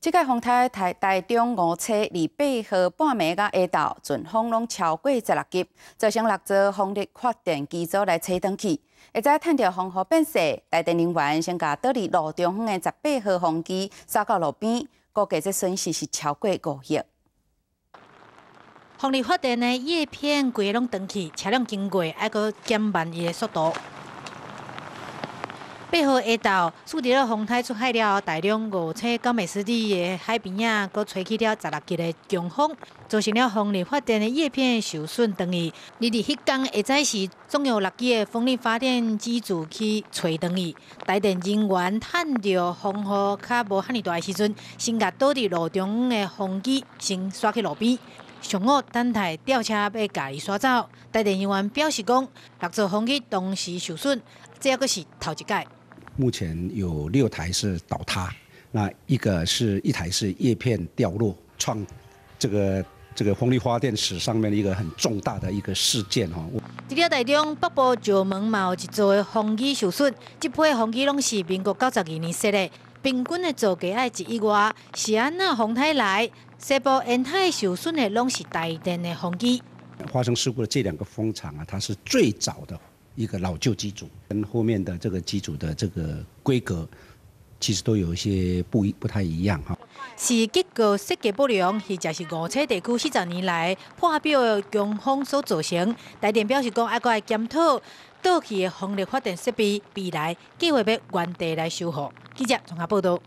即个风台中5车28号半暝到下昼，阵风拢超过16级，造成6座风力发电机组来吹转去。会知趁着风雨变势，台电人员先甲倒伫路中央的18号风机扫到路边，估计这损失是超过5亿。风力发电的叶片规拢断去，车辆经过还阁减慢伊的速度。8号下昼，处理了风台出海了，大量5车高美湿地的海边啊，阁吹起了16级的强风，造成了风力发电的叶片受损等于。日迄天下早时，总有6支的风力发电机组去吹等于。台电人员趁着风雨较无遐尼大的时阵，先甲倒伫路中央的风机先刷去路边。上午等待吊车要甲伊刷走。台电人员表示讲，6座风机同时受损，这还是头一届。目前有6台是倒塌，那一台是叶片掉落，创这个风力发电史上面的一个很重大的一个事件哈。除了台中北部石门嘛有1座的风机受损，这批风机拢是民国92年设的，平均的造价爱1亿外。是安那风台来，西部沿海受损的拢是台电的风机。发生事故的这2个风场啊，它是最早的一个老旧机组，跟后面的这个机组的这个规格，其实都有一些不太一样哈。是结构设计不良，或者是5车地区40年来破表的强风所造成。台电表示讲，还阁来检讨倒去的风力发电设备，未来计划要原地来修复。记者综合报道。